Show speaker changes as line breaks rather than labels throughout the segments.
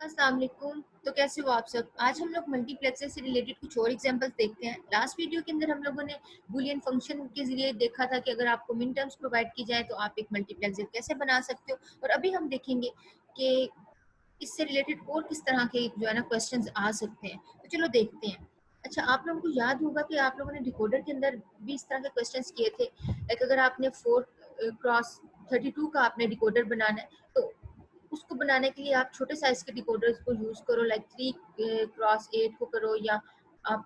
अस्सलाम वालेकुम। तो कैसे हो आप सब? आज हम लोग मल्टीप्लेक्सर से रिलेटेड कुछ और एग्जांपल्स देखते हैं। लास्ट वीडियो के अंदर हम लोगों ने बूलियन फंक्शन के जरिए देखा था कि अगर आपको मिन टर्म्स प्रोवाइड की जाए तो आप एक मल्टीप्लेक्सर कैसे बना सकते हो, और अभी हम देखेंगे कि इससे रिलेटेड और किस तरह के जो है ना क्वेश्चंस आ सकते हैं। तो चलो देखते हैं। अच्छा, आप लोगों को याद होगा कि आप लोगों ने डिकोडर के अंदर भी इस तरह के क्वेश्चंस किए थे। लाइक अगर आपने 4x32 का आपने डिकोडर बनाना है, तो उसको बनाने के लिए आप छोटे साइज के डिकोडर्स को यूज करो, लाइक 3x8 को करो, या आप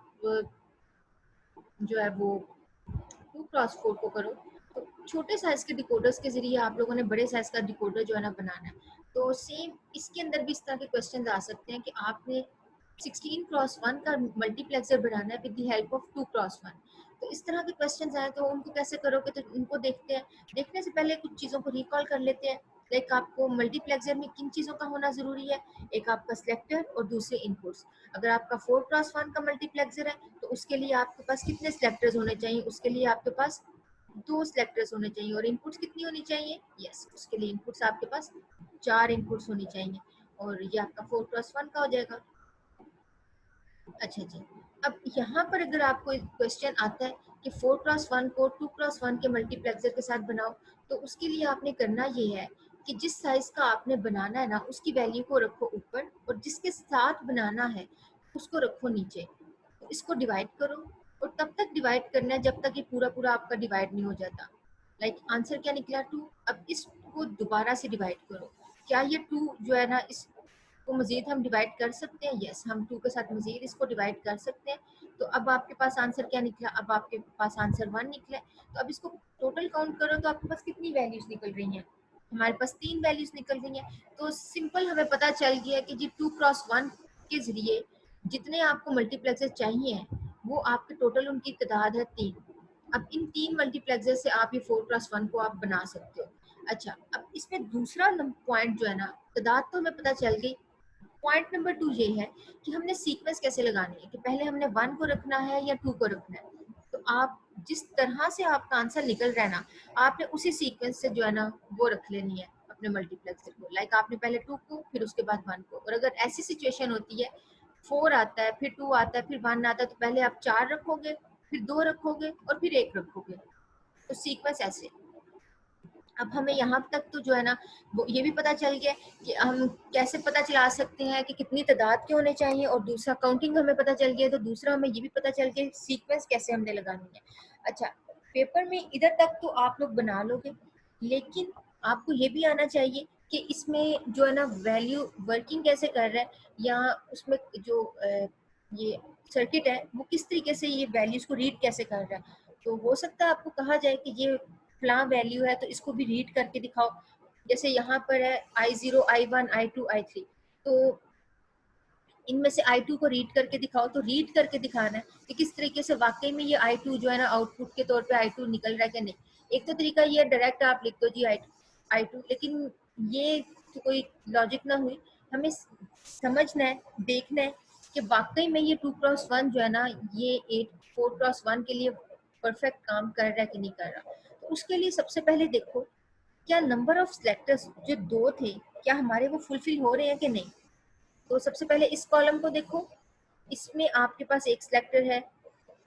जो है वो 2x4 को करो। तो छोटे साइज के डिकोडर्स के जरिए आप लोगों ने बड़े साइज का डिकोडर जो है ना बनाना है। तो सेम इसके अंदर भी इस तरह के क्वेश्चन आ सकते हैं कि आपने 16x1 का मल्टीप्लेक्सर बनाना है with the help of 2x1। तो इस तरह के क्वेश्चन आए तो उनको कैसे करोगे, तो उनको देखते हैं। देखने से पहले कुछ चीज़ों को रिकॉल कर लेते हैं। लाइक आपको मल्टीप्लेक्सर में किन चीज़ों का होना ज़रूरी है। एक आपका सिलेक्टर और दूसरे इनपुट्स। अगर आपका 4x1 का मल्टीप्लेक्सर है तो उसके लिए आपके पास कितने सिलेक्टर्स होने चाहिए? उसके लिए आपके पास 2 सिलेक्टर्स होने चाहिए। और इनपुट्स कितनी होनी चाहिए? यस, उसके लिए इनपुट्स आपके पास 4 इनपुट्स होनी चाहिए। और ये आपका 4x1 का हो जाएगा। अच्छा जी। अब यहाँ पर अगर आपको एक क्वेश्चन आता है कि 4x1 को 2x1 के मल्टीप्लेक्सर के साथ बनाओ, तो उसके लिए आपने करना ये है कि जिस साइज का आपने बनाना है ना, उसकी वैल्यू को रखो ऊपर, और जिसके साथ बनाना है उसको रखो नीचे। तो इसको डिवाइड करो, और तब तक डिवाइड करना है जब तक ये पूरा पूरा आपका डिवाइड नहीं हो जाता। लाइक आंसर क्या निकला? 2। अब इसको दोबारा से डिवाइड करो। क्या ये 2 जो है ना, इस को मजीद हम डिवाइड कर सकते हैं? यस, हम 2 के साथ मजीद इसको डिवाइड कर सकते हैं। तो अब आपके पास आंसर क्या निकला? अब आपके पास आंसर 1 निकला है। तो अब इसको टोटल काउंट करो तो आपके पास कितनी वैल्यूज निकल रही हैं? हमारे पास 3 वैल्यूज निकल रही हैं। तो सिंपल हमें पता चल गया कि जी 2x1 के जरिए जितने आपको मल्टीप्लेक्सर चाहिए वो आपके टोटल उनकी तादाद है 3। अब इन 3 मल्टीप्लेक्सर से आप ये 4x1 को आप बना सकते हो। अच्छा, अब इसमें दूसरा पॉइंट जो है ना, तादाद तो हमें पता चल गई। पॉइंट नंबर 2 ये है कि हमने सीक्वेंस कैसे लगानी है, कि पहले हमने 1 को रखना है या 2 को रखना है। तो आप जिस तरह से आपका आंसर निकल रहा है ना, आपने उसी सीक्वेंस से जो है ना वो रख लेनी है अपने मल्टीप्लेक्सर को। लाइक आपने पहले 2 को, फिर उसके बाद 1 को। और अगर ऐसी सिचुएशन होती है 4 आता है, फिर 2 आता है, फिर 1 आता है, तो पहले आप 4 रखोगे, फिर 2 रखोगे और फिर 1 रखोगे। तो सीक्वेंस ऐसे। अब हमें यहाँ तक तो जो है ना वो ये भी पता चल गया कि हम कैसे पता चला सकते हैं कि कितनी तादाद के होने चाहिए, और दूसरा काउंटिंग हमें पता चल गया। तो दूसरा हमें ये भी पता चल गया सीक्वेंस कैसे हमने लगानी है। अच्छा, पेपर में इधर तक तो आप लोग बना लोगे, लेकिन आपको ये भी आना चाहिए कि इसमें जो है ना वैल्यू वर्किंग कैसे कर रहा है, या उसमें जो ये सर्किट है वो किस तरीके से ये वैल्यूज को रीड कैसे कर रहा है। तो हो सकता है आपको कहा जाए कि ये फलां वैल्यू है तो इसको भी रीड करके दिखाओ। जैसे यहाँ पर है I0, I1, I2, I3। तो इनमें से I2 को रीड करके दिखाओ। तो रीड करके दिखाना है कि किस तरीके से वाकई में ये I2 जो है ना आउटपुट के तौर पे I2 निकल रहा है कि नहीं। एक तो तरीका ये डायरेक्ट आप लिख दो जी I2, लेकिन ये तो कोई लॉजिक ना हुई। हमें समझना है, देखना है कि वाकई में ये 2x1 जो है ना ये 4x1 के लिए परफेक्ट काम कर रहा है कि नहीं कर रहा। तो उसके लिए सबसे पहले देखो क्या नंबर ऑफ सिलेक्टर्स जो 2 थे, क्या हमारे वो फुलफिल हो रहे हैं कि नहीं। तो सबसे पहले इस कॉलम को देखो, इसमें आपके पास एक सिलेक्टर है,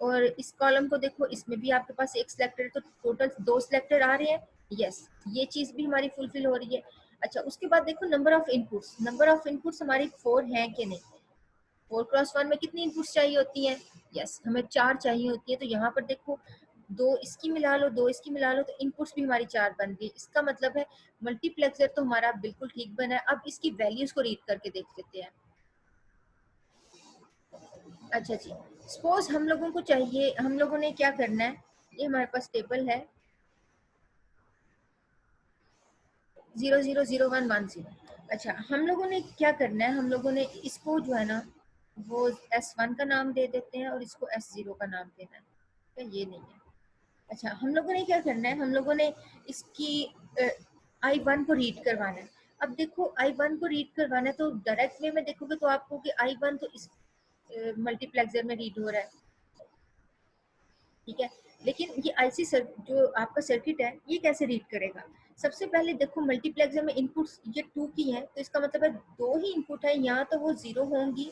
और इस कॉलम को देखो, इसमें भी आपके पास एक सिलेक्टर है। तो टोटल 2 सिलेक्टर आ रहे हैं। यस, ये चीज भी हमारी फुलफिल हो रही है। अच्छा, उसके बाद देखो number of inputs. Number of inputs हमारी 4 हैं कि नहीं। 4x1 में कितनी इनपुट्स चाहिए होती हैं? यस, हमें 4 चाहिए होती है। तो यहाँ पर देखो 2 इसकी मिला लो, 2 इसकी मिला लो, तो इनपुट्स भी हमारी 4 बन गई। इसका मतलब है मल्टीप्लेक्सर तो हमारा बिल्कुल ठीक बना है। अब इसकी वैल्यूज को रीड करके देख लेते हैं। अच्छा जी, सपोज हम लोगों को चाहिए, हम लोगों ने क्या करना है, ये हमारे पास टेबल है 000110। अच्छा, हम लोगों ने क्या करना है, हम लोगों ने इसको जो है ना वो S1 का नाम दे देते हैं और इसको S0 का नाम देना है। क्या ये नहीं है? अच्छा, हम लोगों ने क्या करना है, हम लोगों ने इसकी I1 को रीड करवाना है। अब देखो I1 को रीड करवाना है तो डायरेक्ट वे में देखोगे तो आपको कि I1 तो इस मल्टीप्लेक्सर में रीड हो रहा है। ठीक है। लेकिन ये आईसी जो आपका सर्किट है ये कैसे रीड करेगा? सबसे पहले देखो मल्टीप्लेक्सर में इनपुट्स ये 2 की है, तो इसका मतलब है 2 ही इनपुट है, या तो वो 0 होंगी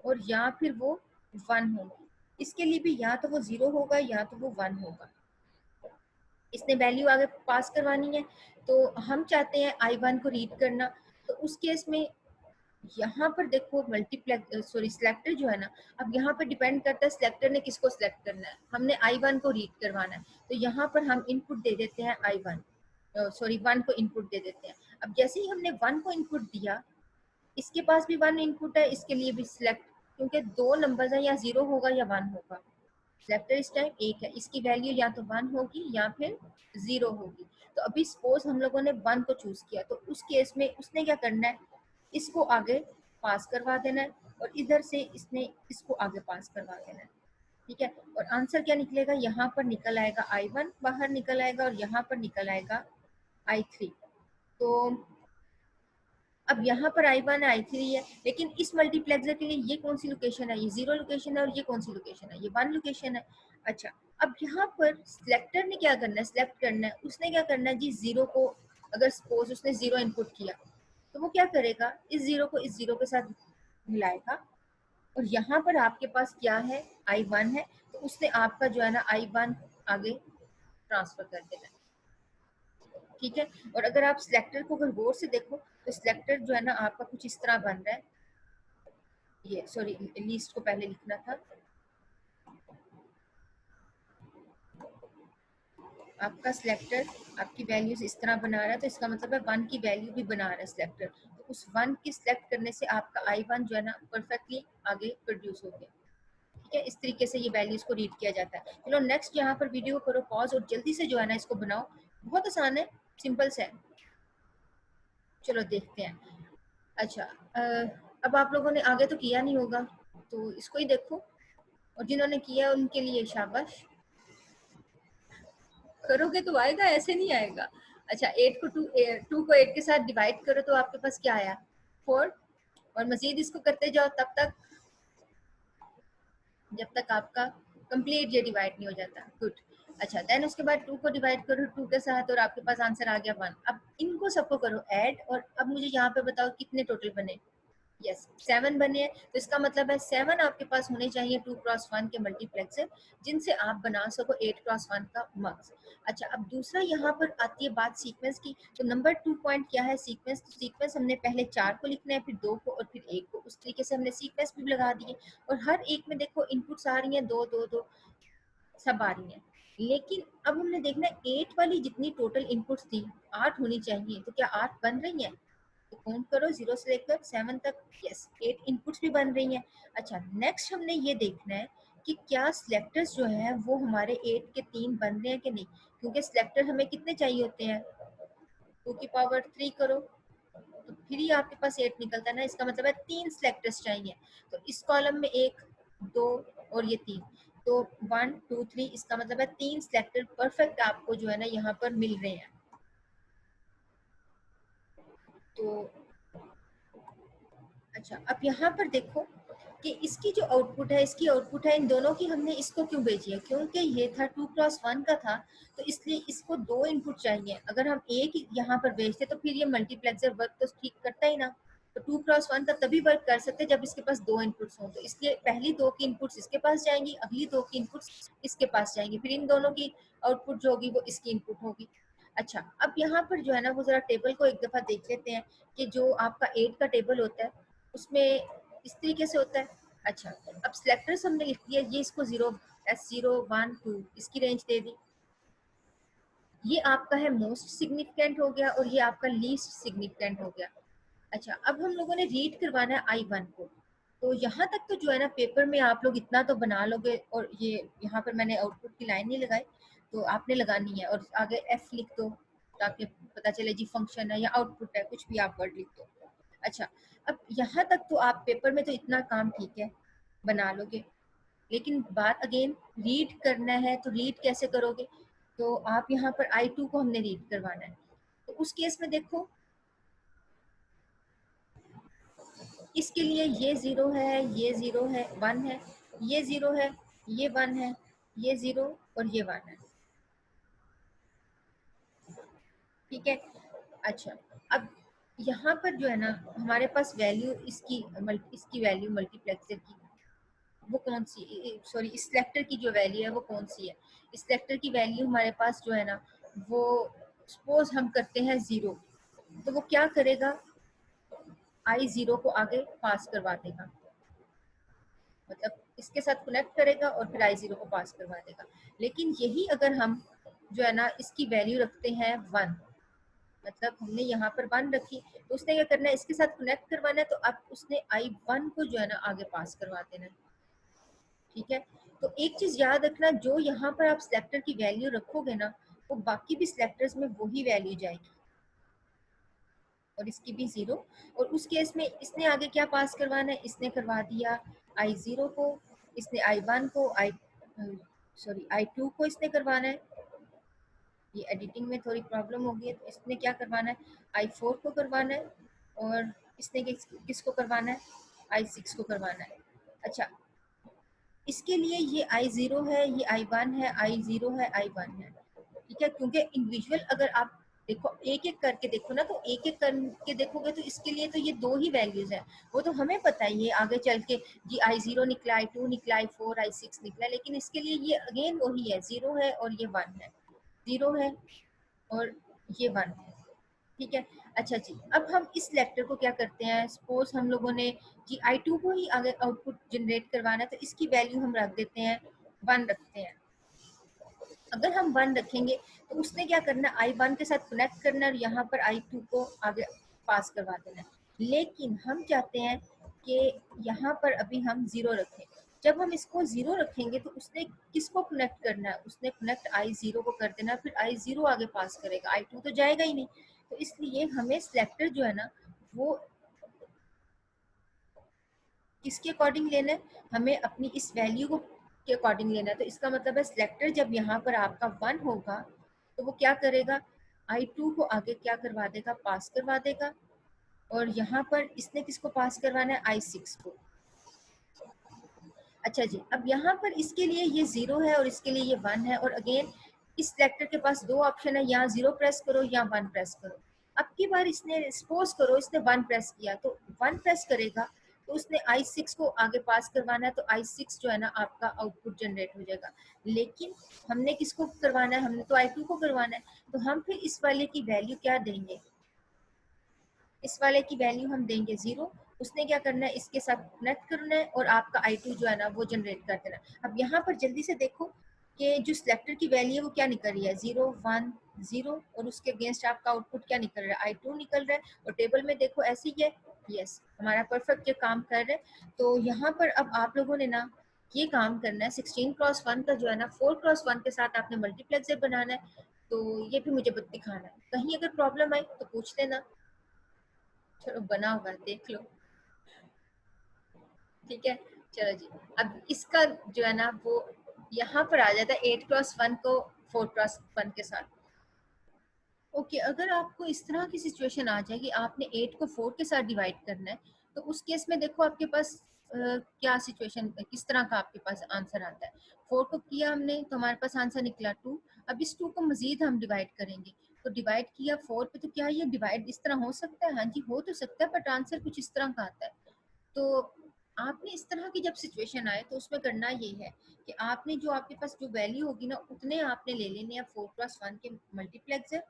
और या फिर वो 1 होंगी। इसके लिए भी या तो वो 0 होगा या तो वो 1 होगा। इसने वैल्यू आगे पास करवानी है, तो हम चाहते हैं I1 को रीड करना। तो उस केस में यहाँ पर देखो मल्टीप्लेक्स सॉरी सिलेक्टर जो है ना, अब यहाँ पर डिपेंड करता है सिलेक्टर ने किसको सिलेक्ट करना है। हमने I1 को रीड करवाना है, तो यहाँ पर हम इनपुट दे देते हैं I1 सॉरी 1 को इनपुट दे देते हैं। अब जैसे ही हमने 1 को इनपुट दिया, इसके पास भी 1 इनपुट है, इसके लिए भी सिलेक्ट, क्योंकि दो नंबर्स हैं, या 0 होगा या 1 होगा। सिलेक्टर इस टाइम 1 है, इसकी वैल्यू या तो 1 होगी या फिर 0 होगी। तो अभी सपोज हम लोगों ने 1 को चूज किया, तो उस केस में उसने क्या करना है, इसको आगे पास करवा देना है, और इधर से इसने इसको आगे पास करवा देना है। ठीक है, और आंसर क्या निकलेगा, यहाँ पर निकल आएगा I1 बाहर निकल आएगा, और यहाँ पर निकल आएगा I3। तो अब यहाँ पर I1 है I3 है, लेकिन इस मल्टीप्लेक्सर के लिए ये कौन सी लोकेशन है, ये 0 लोकेशन है, और ये कौन सी लोकेशन है, ये 1 लोकेशन है। अच्छा, अब यहाँ पर सिलेक्टर ने क्या करना है, सिलेक्ट करना है, उसने क्या करना है जी, 0 को अगर सपोज उसने 0 इनपुट किया, तो वो क्या करेगा, इस 0 को इस 0 के साथ मिलाएगा, और यहाँ पर आपके पास क्या है, I1 है, तो उसने आपका जो है ना I1 आगे ट्रांसफर कर देना है। ठीक है, और अगर आप सिलेक्टर को अगर गौर से देखो, तो सिलेक्टर जो है ना आपका कुछ इस तरह बन रहा है। ये सॉरी, लिस्ट को पहले लिखना था। आपका सिलेक्टर आपकी वैल्यूज इस तरह बना रहा है, तो इसका मतलब है 1 की वैल्यू भी बना रहा है सिलेक्टर। तो उस 1 की सिलेक्ट करने से आपका I1 जो है ना परफेक्टली आगे प्रोड्यूस हो गया। ठीक है, इस तरीके से ये वैल्यूज को रीड किया जाता है। चलो नेक्स्ट, यहाँ पर वीडियो करो पॉज और जल्दी से जो है ना इसको बनाओ, बहुत आसान है, सिंपल से है। चलो देखते हैं। अच्छा, अब आप लोगों ने आगे तो किया नहीं होगा, तो इसको ही देखो, और जिन्होंने किया उनके लिए शाबाश। करोगे तो आएगा, ऐसे नहीं आएगा। अच्छा, 8 को 2 को 8 के साथ डिवाइड करो, तो आपके पास क्या आया, 4। और मजीद इसको करते जाओ तब तक जब तक आपका कंप्लीट ये डिवाइड नहीं हो जाता। गुड। अच्छा, देन उसके बाद 2 को डिवाइड करो 2 के साथ, और आपके पास आंसर आ गया 1। अब इनको सबको करो ऐड, और अब मुझे यहाँ पे बताओ कितने टोटल बने। यस, 7 बने हैं, तो इसका मतलब है 7 आपके पास होने चाहिए 2x1 के मल्टीप्लेक्सर, जिनसे आप बना सको 8x1 का मग्स। अच्छा, अब दूसरा यहाँ पर आती है बात सीक्वेंस की। तो नंबर 2 पॉइंट क्या है, सीक्वेंस। तो सीक्वेंस हमने पहले 4 को लिखना है, फिर 2 को, और फिर 1 को। उस तरीके से हमने सीक्वेंस भी लगा दिए, और हर एक में देखो इनपुट्स आ रही हैं, 2 2 2 सब आ रही हैं। लेकिन अब हमने देखना है 8 वाली जितनी टोटल इनपुट्स थी 8 होनी चाहिए, तो क्या 8 बन रही हैं? तो काउंट करो 0 से लेकर 7 तक। यस, 8 इनपुट्स भी बन रही हैं। अच्छा, नेक्स्ट हमने ये देखना है कि क्या सिलेक्टर्स जो है वो हमारे 8 के 3 बन रहे हैं कि नहीं, क्योंकि सिलेक्टर हमें कितने चाहिए होते हैं, 2 की पावर 3 करो, तो फिर ही आपके पास 8 निकलता है ना। इसका मतलब है 3 सिलेक्टर्स चाहिए, तो इस कॉलम में 1 2 और ये 3, तो 1 2 3, इसका मतलब है 3 सिलेक्टर परफेक्ट आपको जो है ना यहाँ पर मिल रहे हैं। तो अच्छा, अब यहाँ पर देखो कि इसकी जो आउटपुट है, इसकी आउटपुट है इन दोनों की, हमने इसको क्यों भेजी है, क्योंकि ये था 2x1 का था, तो इसलिए इसको 2 इनपुट चाहिए। अगर हम एक यहाँ पर भेजते तो फिर ये मल्टीप्लेक्सर वर्क तो ठीक करता ही ना। तो 2x1 का तभी वर्क कर सकते जब इसके पास 2 इनपुट्स हों, तो इसलिए पहली 2 की इनपुट्स इसके पास जाएंगी, अगली 2 की इनपुट्स इसके पास जाएंगी, फिर इन दोनों की आउटपुट जो होगी वो इसकी इनपुट होगी। अच्छा, अब यहाँ पर जो है ना वो जरा टेबल को एक दफा देख लेते हैं कि जो आपका 8 का टेबल होता है उसमें इस तरीके से होता है। अच्छा, अब सिलेक्टर्स हमने लिख दिया, ये इसको 0 S0 1 2 इसकी रेंज दे दी। ये आपका है मोस्ट सिग्निफिकेंट हो गया, और ये आपका लीस्ट सिग्निफिकेंट हो गया। अच्छा, अब हम लोगों ने रीड करवाना है I1 को। तो यहाँ तक तो जो है ना पेपर में आप लोग इतना तो बना लोगे, और ये यहाँ पर मैंने आउटपुट की लाइन नहीं लगाई, तो आपने लगानी है, और आगे F लिख दो ताकि पता चले जी फंक्शन है या आउटपुट है, कुछ भी आप वर्ड लिख दो। अच्छा, अब यहाँ तक तो आप पेपर में तो इतना काम ठीक है बना लोगे, लेकिन बात अगेन रीड करना है, तो रीड कैसे करोगे? तो आप यहाँ पर I2 को हमने रीड करवाना है, तो उस केस में देखो इसके लिए ये 0 है, ये 0 है, 1 है, ये 0 है, ये 1 है, ये 0 और ये 1 है, ठीक है। अच्छा, अब यहाँ पर जो है ना हमारे पास वैल्यू इसकी वैल्यू मल्टीप्लेक्सर की वो कौन सी, सॉरी इस सेलेक्टर की जो वैल्यू है वो कौन सी है। इस सेलेक्टर की वैल्यू हमारे पास जो है ना वो सपोज हम करते हैं 0, तो वो क्या करेगा, आई 0 को आगे पास करवा देगा, मतलब इसके साथ कनेक्ट करेगा और फिर आई 0 को पास करवा देगा। लेकिन यही अगर हम जो है ना इसकी वैल्यू रखते हैं 1, मतलब हमने यहाँ पर 1 रखी, तो उसने क्या करना है, इसके साथ कनेक्ट करवाना है, तो अब उसने आई 1 को जो है ना आगे पास करवा देना है, ठीक है। तो एक चीज याद रखना, जो यहाँ पर आप सिलेक्टर की वैल्यू रखोगे ना वो बाकी भी सिलेक्टर्स में वही वैल्यू जाएगी, और इसकी भी 0। और उस केस में इसने आगे क्या पास करवाना है, इसने करवा दिया आई 0 को, इसने आई 1 को, आई 2 को इसने करवाना है। ये एडिटिंग में थोड़ी प्रॉब्लम हो गई है, तो इसने क्या करवाना है, आई 4 को करवाना है, और इसने किसको करवाना है, आई 6 को करवाना है। अच्छा, इसके लिए ये आई 0 है, ये आई 1 है, आई 0 है, आई 1 है, ठीक है। क्योंकि इंडिविजुअल अगर आप देखो एक एक करके देखो ना, तो एक एक करके देखोगे तो इसके लिए तो ये दो ही वैल्यूज है, वो तो हमें पता ही है आगे चल के जी आई 0 निकला, आई 2 निकला, आई 4, आई 6 निकला, लेकिन इसके लिए ये अगेन वही है, 0 है और ये 1 है, 0 है और ये 1 है, ठीक है। अच्छा जी, अब हम इस लेक्टर को क्या करते हैं, सपोज हम लोगों ने जी आई 2 को ही आगे आउटपुट जनरेट करवाना है, तो इसकी वैल्यू हम रख देते हैं 1 रखते हैं। अगर हम 1 रखेंगे तो उसने क्या करना, आई 1 के साथ कनेक्ट करना और यहाँ पर आई 2 को आगे पास करवा देना है। लेकिन हम चाहते हैं कि यहाँ पर अभी हम 0 रखें। जब हम इसको 0 रखेंगे तो उसने किसको कनेक्ट करना है, उसने कनेक्ट आई 0 को कर देना, फिर आई 0 आगे पास करेगा, आई 2 तो जाएगा ही नहीं। तो इसलिए हमें सिलेक्टर जो है ना वो किसके अकॉर्डिंग लेना है, हमें अपनी इस वैल्यू को के अकॉर्डिंग लेना है। तो इसका मतलब है सिलेक्टर जब यहाँ पर आपका 1 होगा तो वो क्या करेगा, आई 2 को आगे क्या करवा देगा, पास करवा देगा, और यहाँ पर इसने किसको पास करवाना है, आई 6 को। अच्छा जी, अब यहाँ पर इसके लिए ये 0 है और इसके लिए ये 1 है, और अगेन इस सेलेक्टर के पास दो ऑप्शन है, यहाँ 0 प्रेस करो या 1 प्रेस करो। अब की बार इसने सपोज करो इसने 1 प्रेस किया, तो 1 प्रेस करेगा तो उसने आई 6 को आगे पास करवाना है, तो आई 6 जो है ना आपका आउटपुट जनरेट हो जाएगा। लेकिन हमने किसको करवाना है, हमने तो आई 2 को करवाना है, तो हम फिर इस वाले की वैल्यू क्या देंगे, इस वाले की वैल्यू हम देंगे 0। उसने क्या करना है, इसके साथ कनेक्ट करना है और आपका आई 2 जो है ना वो जनरेट कर देना। अब यहाँ पर जल्दी से देखो कि जो सिलेक्टर की वैल्यू है वो क्या निकल रही है, 0 1 0, और उसके अगेंस्ट आपका आउटपुट क्या निकल रहा है, आई 2 निकल रहा है। और टेबल में देखो ऐसे ही है, यस हमारा परफेक्ट ये काम कर रहा है। तो यहाँ पर अब आप लोगों ने ना ये काम करना है, 16x1 का जो है ना 4x1 के साथ आपने मल्टीप्लेक्सर बनाना है। तो ये भी मुझे दिखाना है, कहीं अगर प्रॉब्लम आई तो पूछ लेना। चलो बना होगा देख लो, ठीक है। चलो जी, अब इसका जो है ना वो यहाँ पर आ जाता है 8x1 को 4x1 के साथ। ओके, अगर आपको इस तरह की सिचुएशन आ जाए कि आपने 8 को 4 के साथ डिवाइड करना है, तो उस केस में देखो आपके पास क्या सिचुएशन, किस तरह का आपके पास आंसर आता है। 4 को किया हमने तो हमारे पास आंसर निकला 2। अब इस 2 को मजीद हम डिवाइड करेंगे, तो डिवाइड किया 4 पे, तो क्या ये डिवाइड इस तरह हो सकता है, हाँ जी हो तो सकता है, बट आंसर कुछ इस तरह का आता है। तो आपने इस तरह की जब सिचुएशन आए तो उसमें करना ये है कि आपने जो आपके पास जो वैल्यू होगी ना उतने आपने ले लेने हैं 4x1 के मल्टीप्लेक्सर,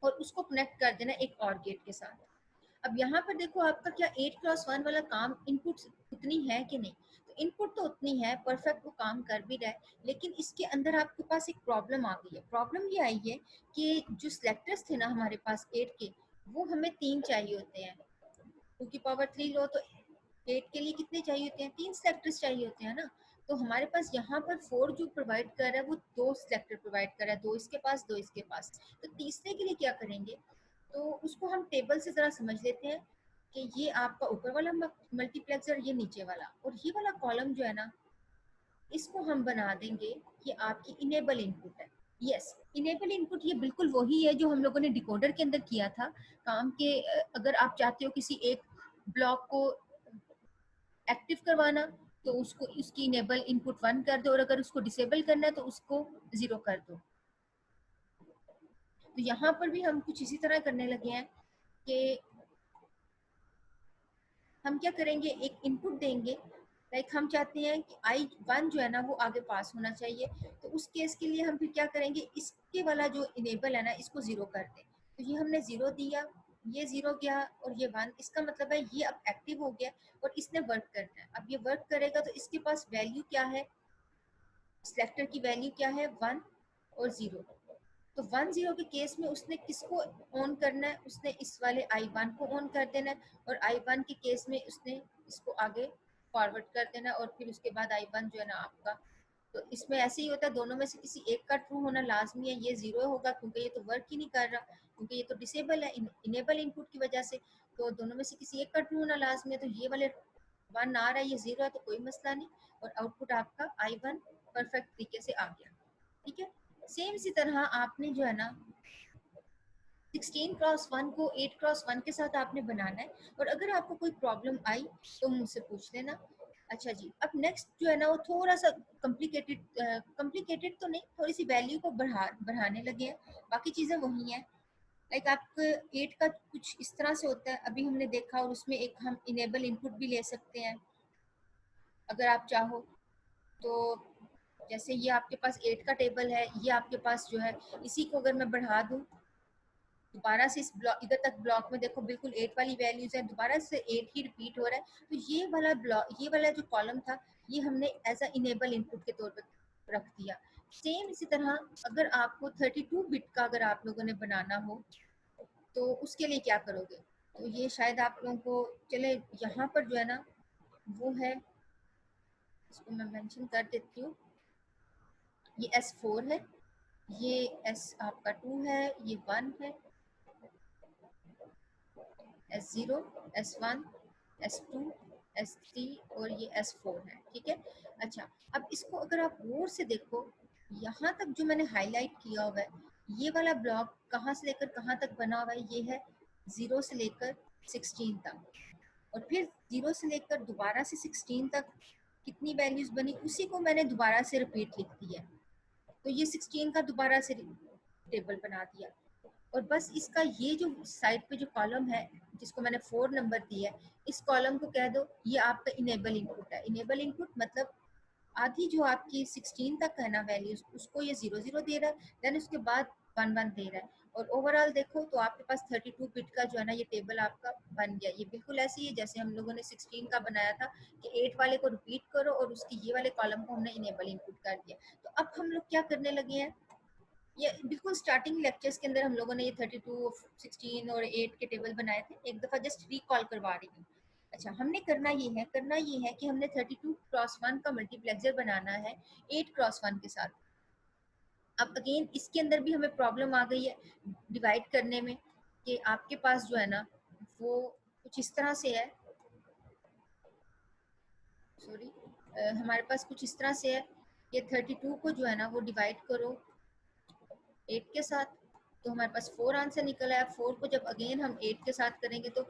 और उसको कनेक्ट कर देना एक और गेट के साथ। अब यहाँ पर देखो आपका क्या 8x1 वाला काम इनपुट उतनी है कि नहीं, तो इनपुट तो उतनी है, परफेक्ट वो काम कर भी रहा है। लेकिन इसके अंदर आपके पास एक प्रॉब्लम आ गई है। प्रॉब्लम ये आई है कि जो सिलेक्टर्स थे ना हमारे पास 8 के, वो हमें 3 चाहिए होते हैं। 2 की पावर 3 लो तो 8 के लिए कितने चाहिए होते हैं, 3 सेलेक्टर्स चाहिए होते हैं ना। तो हमारे पास यहाँ पर 4 जो प्रोवाइड कर रहा है वो 2 सेलेक्टर प्रोवाइड कर रहा है, 2 इसके पास 2 इसके पास। तो तीसरे के लिए क्या करेंगे, तो उसको हम टेबल से जरा समझ लेते हैं कि ये आपका ऊपर वाला मल्टीप्लेक्सर, ये नीचे वाला, और ये वाला कॉलम जो है ना इसको हम बना देंगे ये आपकी इनेबल इनपुट है। यस, इनेबल इनपुट ये बिल्कुल वही है जो हम लोगों ने डिकोडर के अंदर किया था काम के। अगर आप चाहते हो किसी एक ब्लॉक को एक्टिव करवाना, तो उसको उसकी इनेबल इनपुट 1 कर दो, और अगर उसको डिसेबल करना है तो उसको 0 कर दो। तो यहाँ पर भी हम कुछ इसी तरह करने लगे हैं कि हम क्या करेंगे, एक इनपुट देंगे, लाइक हम चाहते हैं कि I1 जो है ना वो आगे पास होना चाहिए, तो उस केस के लिए हम फिर क्या करेंगे, इसके वाला जो इनेबल है ना इसको 0 कर दें। तो ये हमने 0 दिया, ये 0 गया और ये 1, इसका मतलब है ये अब एक्टिव हो गया और इसने वर्क करना है। अब ये वर्क करेगा तो इसके पास वैल्यू क्या है, सिलेक्टर की वैल्यू क्या है, 1 और 0। तो 1 0 के केस में उसने किसको ऑन करना है, उसने इस वाले I1 को ऑन कर देना है, और I1 के केस में उसने इसको आगे फॉरवर्ड कर देना है, और फिर उसके बाद I1 जो है ना आपका, तो इसमें ऐसे ही होता है, दोनों में से किसी एक का ट्रू होना लाजमी है। ये 0 होगा क्योंकि ये तो वर्क ही नहीं कर रहा, क्योंकि ये तो डिसेबल है इनेबल इनपुट की वजह से, तो दोनों में से किसी एक का ट्रू होना लाजमी है। तो ये वाले 1 आ रहा है, ये 0 है, तो कोई मसला नहीं, और आउटपुट आपका I1 परफेक्ट तरीके से आ गया। ठीक है, सेम इसी तरह आपने जो है ना 16x1 को 8x1 के साथ आपने बनाना है, और अगर आपको कोई प्रॉब्लम आई तो मुझसे पूछ लेना। अच्छा जी, अब नेक्स्ट जो है ना वो थोड़ा सा कॉम्प्लिकेटेड तो नहीं, थोड़ी सी वैल्यू को बढ़ाने लगे हैं, बाकी चीज़ें वही हैं। लाइक आप 8 का कुछ इस तरह से होता है, अभी हमने देखा, और उसमें एक हम इनेबल इनपुट भी ले सकते हैं अगर आप चाहो तो। जैसे ये आपके पास 8 का टेबल है, ये आपके पास जो है, इसी को अगर मैं बढ़ा दूं दोबारा से, इस ब्लॉक इधर तक ब्लॉक में देखो बिल्कुल 8 वाली वैल्यूज है, दोबारा से 8 ही रिपीट हो रहा है, तो ये वाला ब्लॉक, ये वाला जो कॉलम था, ये हमने एज अ इनेबल इनपुट के तौर पर रख दिया। सेम इसी तरह अगर आपको 32 बिट का अगर आप लोगों ने बनाना हो तो उसके लिए क्या करोगे, तो ये शायद आप लोगों को चले यहाँ पर जो है ना वो है, इसको मैं मेंशन कर देती हूँ, ये S4 है, ये S आपका 2 है, ये 1 है, S0, S1, S2, S3 और ये S4 है। ठीक है, अच्छा, अब इसको अगर आप गौर से देखो, यहाँ तक जो मैंने हाईलाइट किया हुआ है, ये वाला ब्लॉक कहाँ से लेकर कहाँ तक बना हुआ है, ये है 0 से लेकर 16 तक, और फिर 0 से लेकर दोबारा से 16 तक कितनी वैल्यूज बनी, उसी को मैंने दोबारा से रिपीट लिख दिया, तो ये 16 का दोबारा से टेबल बना दिया। और बस इसका ये जो साइड पे जो कॉलम है जिसको मैंने 4 नंबर दिया है, इस कॉलम को कह दो ये आपका इनेबल इनपुट है। इनेबल इनपुट मतलब आधी जो आपकी 16 तक है ना वैल्यूज, उसको ये 0 0 दे रहा है, देन उसके बाद 1 1 दे रहा है, और ओवरऑल देखो तो आपके पास 32 बिट का जो है ना ये टेबल आपका बन गया। ये बिल्कुल ऐसे ही है जैसे हम लोगों ने 16 का बनाया था कि 8 वाले को रिपीट करो और उसके ये वाले कॉलम को हमने इनेबल इनपुट कर दिया। तो अब हम लोग क्या करने लगे हैं, ये बिल्कुल स्टार्टिंग लेक्चर्स के अंदर हम लोगों ने ये 32, 16 और 8 के टेबल बनाए थे, एक दफ़ा जस्ट रिकॉल करवा रही हूँ। अच्छा, हमने करना ये है कि हमने 32x1 का मल्टीप्लेक्सर बनाना है 8x1 के साथ। अब अगेन इसके अंदर भी हमें प्रॉब्लम आ गई है डिवाइड करने में, कि आपके पास जो है ना वो कुछ इस तरह से है, सॉरी, हमारे पास कुछ इस तरह से है, ये 32 को जो है ना वो डिवाइड करो 8 के साथ, तो हमारे पास 4 आंसर निकला है। 4 को जब अगेन हम 8 के साथ करेंगे तो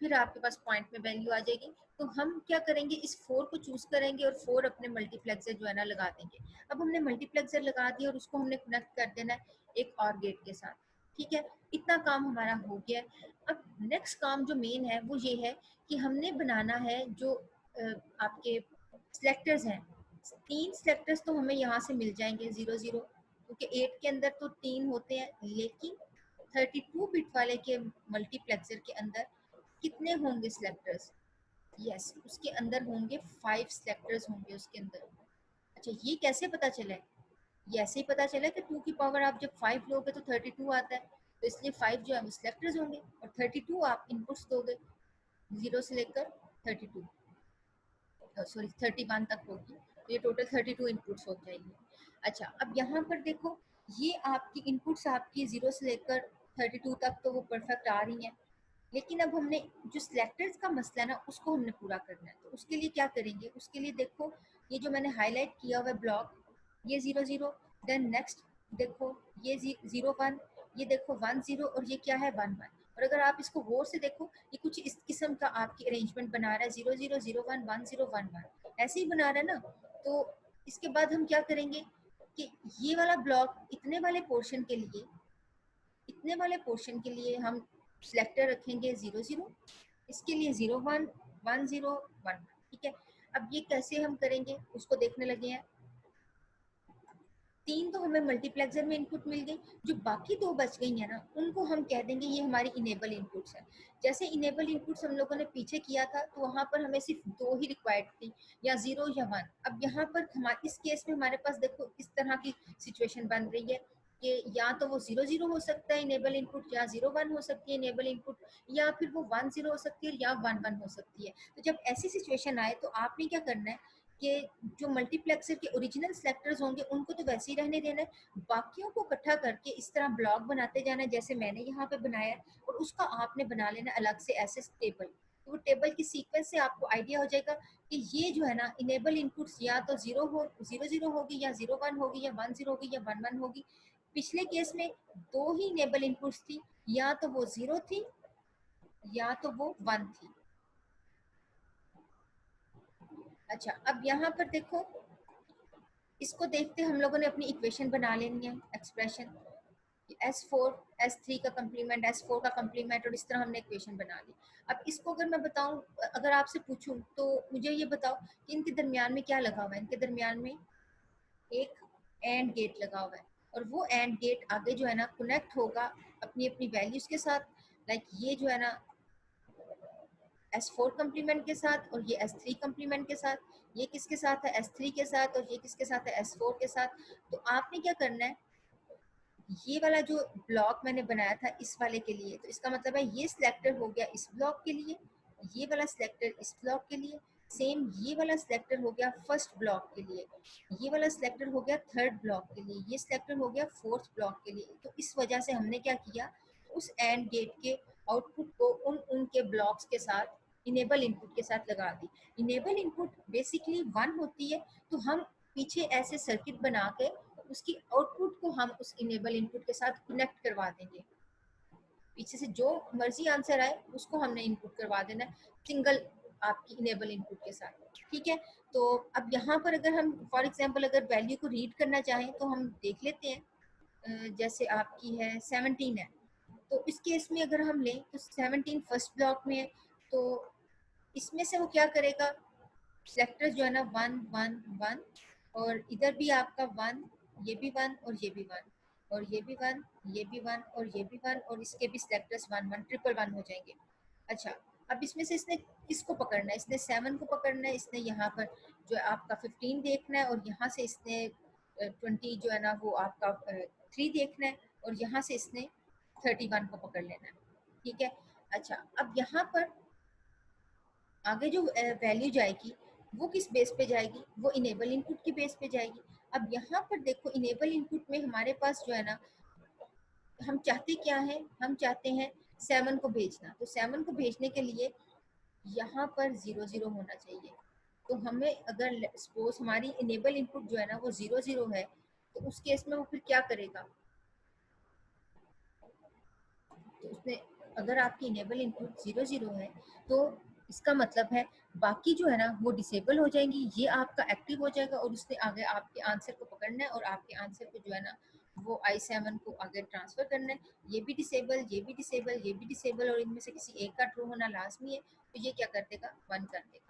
फिर आपके पास पॉइंट में वैल्यू आ जाएगी। तो हम क्या करेंगे, इस 4 को चूज करेंगे और 4 अपने मल्टीप्लेक्सर जो है ना लगा देंगे। अब हमने मल्टीप्लेक्सर लगा दिया और उसको हमने कनेक्ट कर देना है एक और गेट के साथ। ठीक है, इतना काम हमारा हो गया है। अब नेक्स्ट काम जो मेन है वो ये है कि हमने बनाना है जो आपके सिलेक्टर्स हैं, 3 सिलेक्टर्स तो हमें यहाँ से मिल जाएंगे 0 0, क्योंकि 8 के अंदर तो 3 होते हैं, लेकिन 32 बिट वाले के मल्टीप्लेक्सर के अंदर कितने होंगे सिलेक्टर्स, यस उसके अंदर होंगे 5 सिलेक्टर्स होंगे उसके अंदर। अच्छा, ये कैसे पता चला है, ये ऐसे ही पता चला कि 2 की पावर आप जब 5 लोगे तो 32 आता है, तो इसलिए 5 जो है वो सिलेक्टर्स होंगे और 32 आप इनपुट्स दोगे 0 से लेकर 32, सॉरी 31 तक होगी, तो ये टोटल 32 इनपुट्स हो जाएंगे। अच्छा, अब यहाँ पर देखो, ये आपकी इनपुट्स आपकी 0 से लेकर 32 तक तो वो परफेक्ट आ रही हैं, लेकिन अब हमने जो सिलेक्टर्स का मसला है ना उसको हमने पूरा करना है। तो उसके लिए क्या करेंगे, उसके लिए देखो ये जो मैंने हाईलाइट किया हुआ है ब्लॉक, ये 0 0, देन नेक्स्ट देखो ये 0 1, ये देखो 1 0 और ये क्या है 1 1। और अगर आप इसको गौर से देखो, ये कुछ इस किस्म का आपकी अरेंजमेंट बना रहा है, 00011011 ऐसे ही बना रहा है ना। तो इसके बाद हम क्या करेंगे कि ये वाला ब्लॉक इतने वाले पोर्शन के लिए हम सिलेक्टर रखेंगे 00, इसके लिए 01 1011, ठीक है। अब ये कैसे हम करेंगे उसको देखने लगे हैं। 3 तो हमें मल्टीप्लेक्सर में इनपुट मिल गई, जो बाकी 2 बच गई है ना, उनको हम कह देंगे ये हमारी इनेबल इनपुट्स है। जैसे इनेबल इनपुट्स हम लोगों ने पीछे किया था, तो वहां पर हमें सिर्फ 2 ही रिक्वायर्ड थी, या 0 या 1। अब यहाँ पर हमारे इस केस में हमारे पास देखो इस तरह की सिचुएशन बन रही है कि या तो वो 00 हो सकता है इनेबल इनपुट, या 01 हो सकती है इनेबल इनपुट, या फिर वो 10 हो सकती है, या 11 हो सकती है। तो जब ऐसी सिचुएशन आए तो आपने क्या करना है कि जो मल्टीप्लेक्सर के ओरिजिनल सेलेक्टर्स होंगे उनको तो वैसे ही रहने देना है, बाकियों को इकट्ठा करके इस तरह ब्लॉक बनाते जाना है जैसे मैंने यहाँ पे बनाया है, और उसका आपने बना लेना अलग से ऐसे टेबल। तो वो टेबल की सीक्वेंस से आपको आइडिया हो जाएगा कि ये जो है ना इनेबल इनपुट्स या तो 00 होगी, या 01 होगी, या 10 होगी, या 11 होगी। पिछले केस में 2 ही इनेबल इनपुट्स थी, या तो वो 0 थी या तो वो 1 थी। अच्छा, अब यहाँ पर देखो, इसको देखते हम लोगों ने अपनी इक्वेशन बना लेनी है, एक्सप्रेशन S4 S3 का कम्प्लीमेंट, S4 का कम्प्लीमेंट, और इस तरह हमने इक्वेशन बना ली। अब इसको अगर मैं बताऊं, अगर आपसे पूछूं तो मुझे ये बताओ कि इनके दरमियान में क्या लगा हुआ है। इनके दरमियान में एक एंड गेट लगा हुआ है, और वो एंड गेट आगे जो है ना कनेक्ट होगा अपनी अपनी वैल्यूज के साथ। लाइक ये जो है ना S4 कम्प्लीमेंट के साथ, और ये S3 कम्प्लीमेंट के साथ। ये किसके साथ है? S3 के साथ। और ये किसके साथ है? S4 के साथ। तो आपने क्या करना है, ये वाला जो ब्लॉक मैंने बनाया था इस वाले के लिए, तो इसका मतलब है ये सिलेक्टर हो गया इस ब्लॉक के लिए, ये वाला सिलेक्टर इस ब्लॉक के लिए, सेम ये वाला सिलेक्टर हो गया फर्स्ट ब्लॉक के लिए, ये वाला सिलेक्टर हो गया थर्ड ब्लॉक के लिए, ये सिलेक्टर हो गया फोर्थ ब्लॉक के लिए। तो इस वजह से हमने क्या किया, उस एंड गेट के आउटपुट को उनके ब्लॉक्स के साथ इनेबल इनपुट के साथ लगा दी। इनेबल इनपुट बेसिकली 1 होती है, तो हम पीछे ऐसे सर्किट बना के उसकी आउटपुट को हम उस इनेबल इनपुट के साथ कनेक्ट करवा देंगे। पीछे से जो मर्जी आंसर आए उसको हमने इनपुट करवा देना है सिंगल आपकी इनेबल इनपुट के साथ, ठीक है। तो अब यहाँ पर अगर हम फॉर एग्जांपल अगर वैल्यू को रीड करना चाहें तो हम देख लेते हैं। जैसे आपकी है 17 है, तो इस केस में अगर हम लें तो 17 फर्स्ट ब्लॉक में है, तो इसमें से वो क्या करेगा, सेक्टर जो है ना 1 1 1, और इधर भी आपका 1, ये भी 1 और ये भी 1, और ये भी 1, ये भी 1 और ये भी 1, और इसके भी सेक्टर्स 1 1 ट्रिपल 1 हो जाएंगे। अच्छा, अब इसमें से इसने किसको पकड़ना है? इसने 7 को पकड़ना है, इसने यहाँ पर जो आपका 15 देखना है, और यहाँ से इसने 20 जो है ना वो आपका 3 देखना है, और यहाँ से इसने 31 को पकड़ लेना है, ठीक है। अच्छा, अब यहाँ पर आगे जो वैल्यू जाएगी वो किस बेस पे जाएगी, वो इनेबल इनपुट की बेस पे जाएगी। अब यहाँ पर देखो इनेबल इनपुट में हमारे पास जो है ना, हम चाहते क्या है, हम चाहते हैं 7 को भेजना। तो 7 को भेजने के लिए यहाँ पर 00 होना चाहिए। तो हमें अगर सपोज हमारी इनेबल इनपुट जो है ना वो 00 है, तो उस केस में वो फिर क्या करेगा, तो उसने अगर आपकी इनेबल इनपुट 00 है तो इसका मतलब है बाकी जो है ना वो डिसेबल हो जाएंगी, ये आपका एक्टिव हो जाएगा, और उसने आगे आपके आंसर को पकड़ना है, और आपके आंसर को जो है ना वो I7 को आगे ट्रांसफर करना है। ये भी डिसेबल, ये भी डिसेबल, ये भी डिसेबल, और इनमें से किसी एक का ट्रू होना लाजमी है, तो ये क्या कर देगा, 1 कर देगा।